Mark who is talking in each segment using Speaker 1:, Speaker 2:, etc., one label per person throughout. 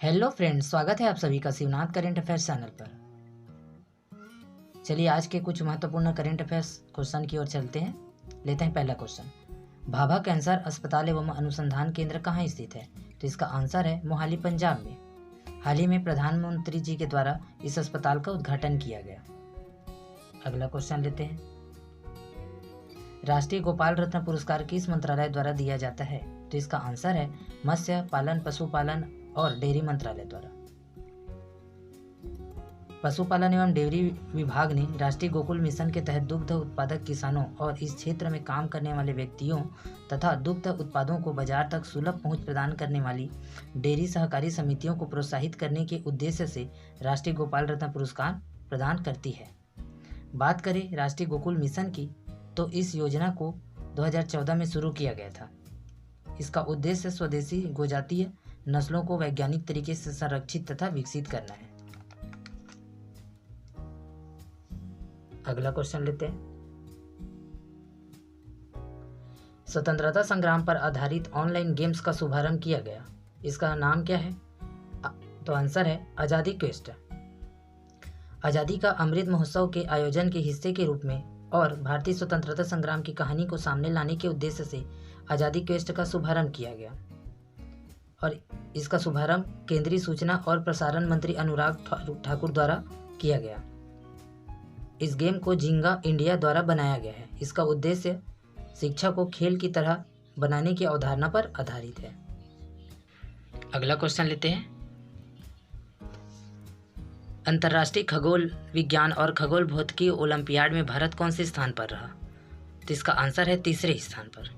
Speaker 1: Hello friends, स्वागत है आप सभी का शिवनाथ करेंट अफेयर्स चैनल पर। चलिए आज के कुछ महत्वपूर्ण करेंट अफेयर्स क्वेश्चन की ओर चलते हैं। लेते हैं पहला क्वेश्चन। भाभा कैंसर अस्पताल एवं अनुसंधान केंद्र कहाँ स्थित है? तो इसका आंसर है मोहाली, पंजाब में। हाल ही में प्रधानमंत्री जी के द्वारा इस अस्पताल का उद्घाटन किया गया। अगला क्वेश्चन लेते हैं। राष्ट्रीय गोपाल रत्न पुरस्कार किस मंत्रालय द्वारा दिया जाता है? तो इसका आंसर है मत्स्य पालन, पशुपालन और डेयरी मंत्रालय द्वारा। पशुपालन एवं डेयरी विभाग ने राष्ट्रीय गोकुल मिशन के तहत दुग्ध उत्पादक किसानों और इस क्षेत्र में काम करने वाले व्यक्तियों तथा दुग्ध उत्पादों को बाजार तक सुलभ पहुंच प्रदान करने वाली डेयरी सहकारी समितियों को प्रोत्साहित करने के उद्देश्य से राष्ट्रीय गोपाल रत्न पुरस्कार प्रदान करती है। बात करें राष्ट्रीय गोकुल मिशन की, तो इस योजना को 2014 में शुरू किया गया था। इसका उद्देश्य स्वदेशी गोजातीय नस्लों को वैज्ञानिक तरीके से संरक्षित तथा विकसित करना है। अगला क्वेश्चन लेते हैं। स्वतंत्रता संग्राम पर आधारित ऑनलाइन गेम्स का शुभारंभ किया गया। इसका नाम क्या है? तो आंसर है आजादी क्वेस्ट। आजादी का अमृत महोत्सव के आयोजन के हिस्से के रूप में और भारतीय स्वतंत्रता संग्राम की कहानी को सामने लाने के उद्देश्य से आजादी क्वेस्ट का शुभारंभ किया गया और इसका शुभारंभ केंद्रीय सूचना और प्रसारण मंत्री अनुराग ठाकुर द्वारा किया गया। इस गेम को जिंगा इंडिया द्वारा बनाया गया है। इसका उद्देश्य शिक्षा को खेल की तरह बनाने की अवधारणा पर आधारित है। अगला क्वेश्चन लेते हैं। अंतर्राष्ट्रीय खगोल विज्ञान और खगोल भौतिकी ओलंपियाड में भारत कौन से स्थान पर रहा? तो इसका आंसर है तीसरे स्थान पर।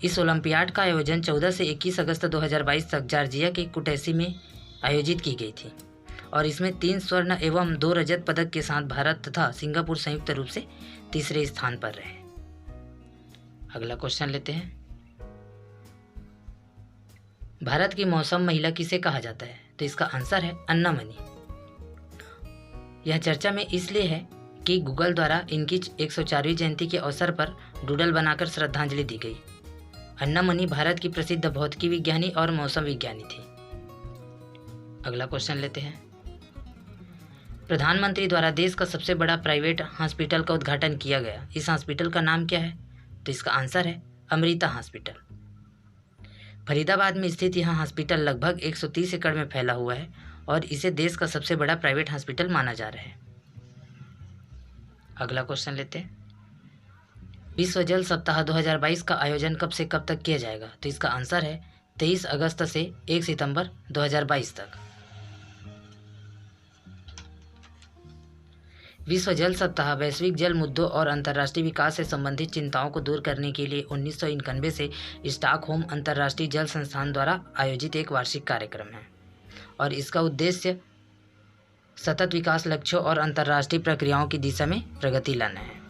Speaker 1: इस ओलंपियाड का आयोजन 14 से 21 अगस्त 2022 तक जॉर्जिया के कुटैसी में आयोजित की गई थी और इसमें 3 स्वर्ण एवं 2 रजत पदक के साथ भारत तथा सिंगापुर संयुक्त रूप से तीसरे स्थान पर रहे। अगला क्वेश्चन लेते हैं। भारत की मौसम महिला किसे कहा जाता है? तो इसका आंसर है अन्ना मनी। यह चर्चा में इसलिए है कि गूगल द्वारा इनकी 104वीं जयंती के अवसर पर डूडल बनाकर श्रद्धांजलि दी गई। अन्ना मनी भारत की प्रसिद्ध भौतिकी विज्ञानी और मौसम विज्ञानी थी। अगला क्वेश्चन लेते हैं। प्रधानमंत्री द्वारा देश का सबसे बड़ा प्राइवेट हॉस्पिटल का उद्घाटन किया गया। इस हॉस्पिटल का नाम क्या है? तो इसका आंसर है अमृता हॉस्पिटल। फरीदाबाद में स्थित यह हॉस्पिटल लगभग 130 एकड़ में फैला हुआ है और इसे देश का सबसे बड़ा प्राइवेट हॉस्पिटल माना जा रहा है। अगला क्वेश्चन लेते हैं। विश्व जल सप्ताह 2022 का आयोजन कब से कब तक किया जाएगा? तो इसका आंसर है 23 अगस्त से 1 सितंबर 2022 तक। विश्व जल सप्ताह वैश्विक जल मुद्दों और अंतर्राष्ट्रीय विकास से संबंधित चिंताओं को दूर करने के लिए 1991 से स्टॉकहोम अंतर्राष्ट्रीय जल संस्थान द्वारा आयोजित एक वार्षिक कार्यक्रम है और इसका उद्देश्य सतत विकास लक्ष्यों और अंतर्राष्ट्रीय प्रक्रियाओं की दिशा में प्रगति लाना है।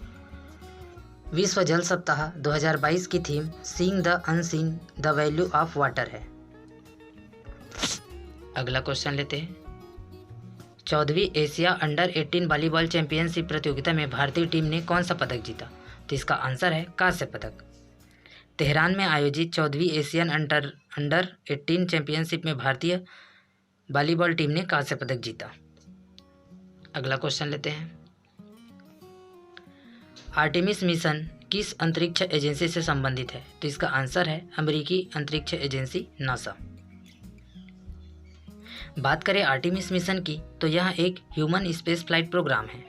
Speaker 1: विश्व जल सप्ताह 2022 की theme seeing the unseen the value of water है। अगला क्वेश्चन लेते हैं। 14वीं एशिया अंडर 18 वॉलीबॉल चैंपियनशिप प्रतियोगिता में भारतीय टीम ने कौन सा पदक जीता? तो इसका आंसर है कांस्य पदक। तेहरान में आयोजित 14वीं एशियन अंडर 18 चैंपियनशिप में भारतीय वॉलीबॉल टीम ने कांस्य पदक जीता। अगला क्वेश्चन लेते हैं। आर्टेमिस मिशन किस अंतरिक्ष एजेंसी से संबंधित है? तो इसका आंसर है अमेरिकी अंतरिक्ष एजेंसी नासा। बात करें आर्टेमिस मिशन की, तो यह एक ह्यूमन स्पेस फ्लाइट प्रोग्राम है।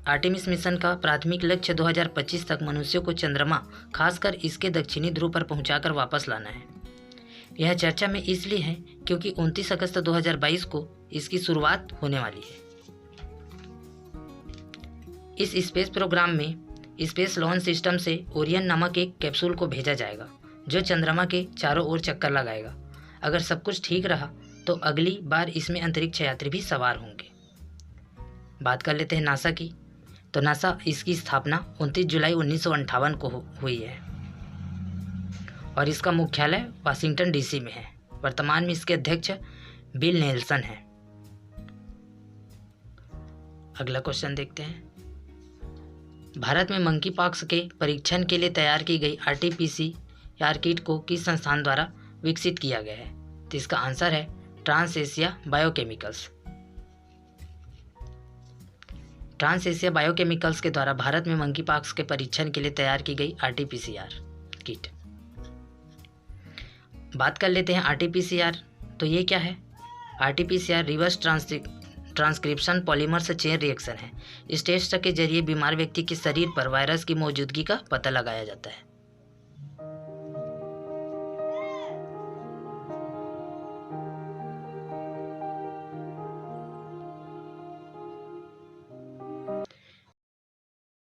Speaker 1: आर्टेमिस मिशन का प्राथमिक लक्ष्य 2025 तक मनुष्यों को चंद्रमा, खासकर इसके दक्षिणी ध्रुव पर पहुंचाकर वापस लाना है। यह चर्चा में इसलिए है क्योंकि 29 अगस्त 2022 को इसकी शुरुआत होने वाली है। इस स्पेस प्रोग्राम में स्पेस लॉन्च सिस्टम से ओरियन नामक एक कैप्सूल को भेजा जाएगा जो चंद्रमा के चारों ओर चक्कर लगाएगा। अगर सब कुछ ठीक रहा तो अगली बार इसमें अंतरिक्ष यात्री भी सवार होंगे। बात कर लेते हैं नासा की, तो नासा इसकी स्थापना 29 जुलाई 1958 को हुई है और इसका मुख्यालय वाशिंगटन डीसी में है। वर्तमान में इसके अध्यक्ष बिल नेल्सन हैं। अगला क्वेश्चन देखते हैं। भारत में मंकी पॉक्स के परीक्षण के लिए तैयार की गई आरटी-पीसीआर किट को किस संस्थान द्वारा विकसित किया गया है? तो इसका आंसर है Trans Asia Biochemicals. Trans Asia Biochemicals के द्वारा भारत में मंकी पॉक्स के परीक्षण के लिए तैयार की गई आरटीपीसीआर किट। बात कर लेते हैं आरटीपीसीआर। तो ये क्या है? आरटीपीसीआर रिवर्स ट्रांसक्रिप्शन पॉलीमर से चेन रिएक्शन है। इस टेस्ट के जरिए बीमार व्यक्ति के शरीर पर वायरस की मौजूदगी का पता लगाया जाता है।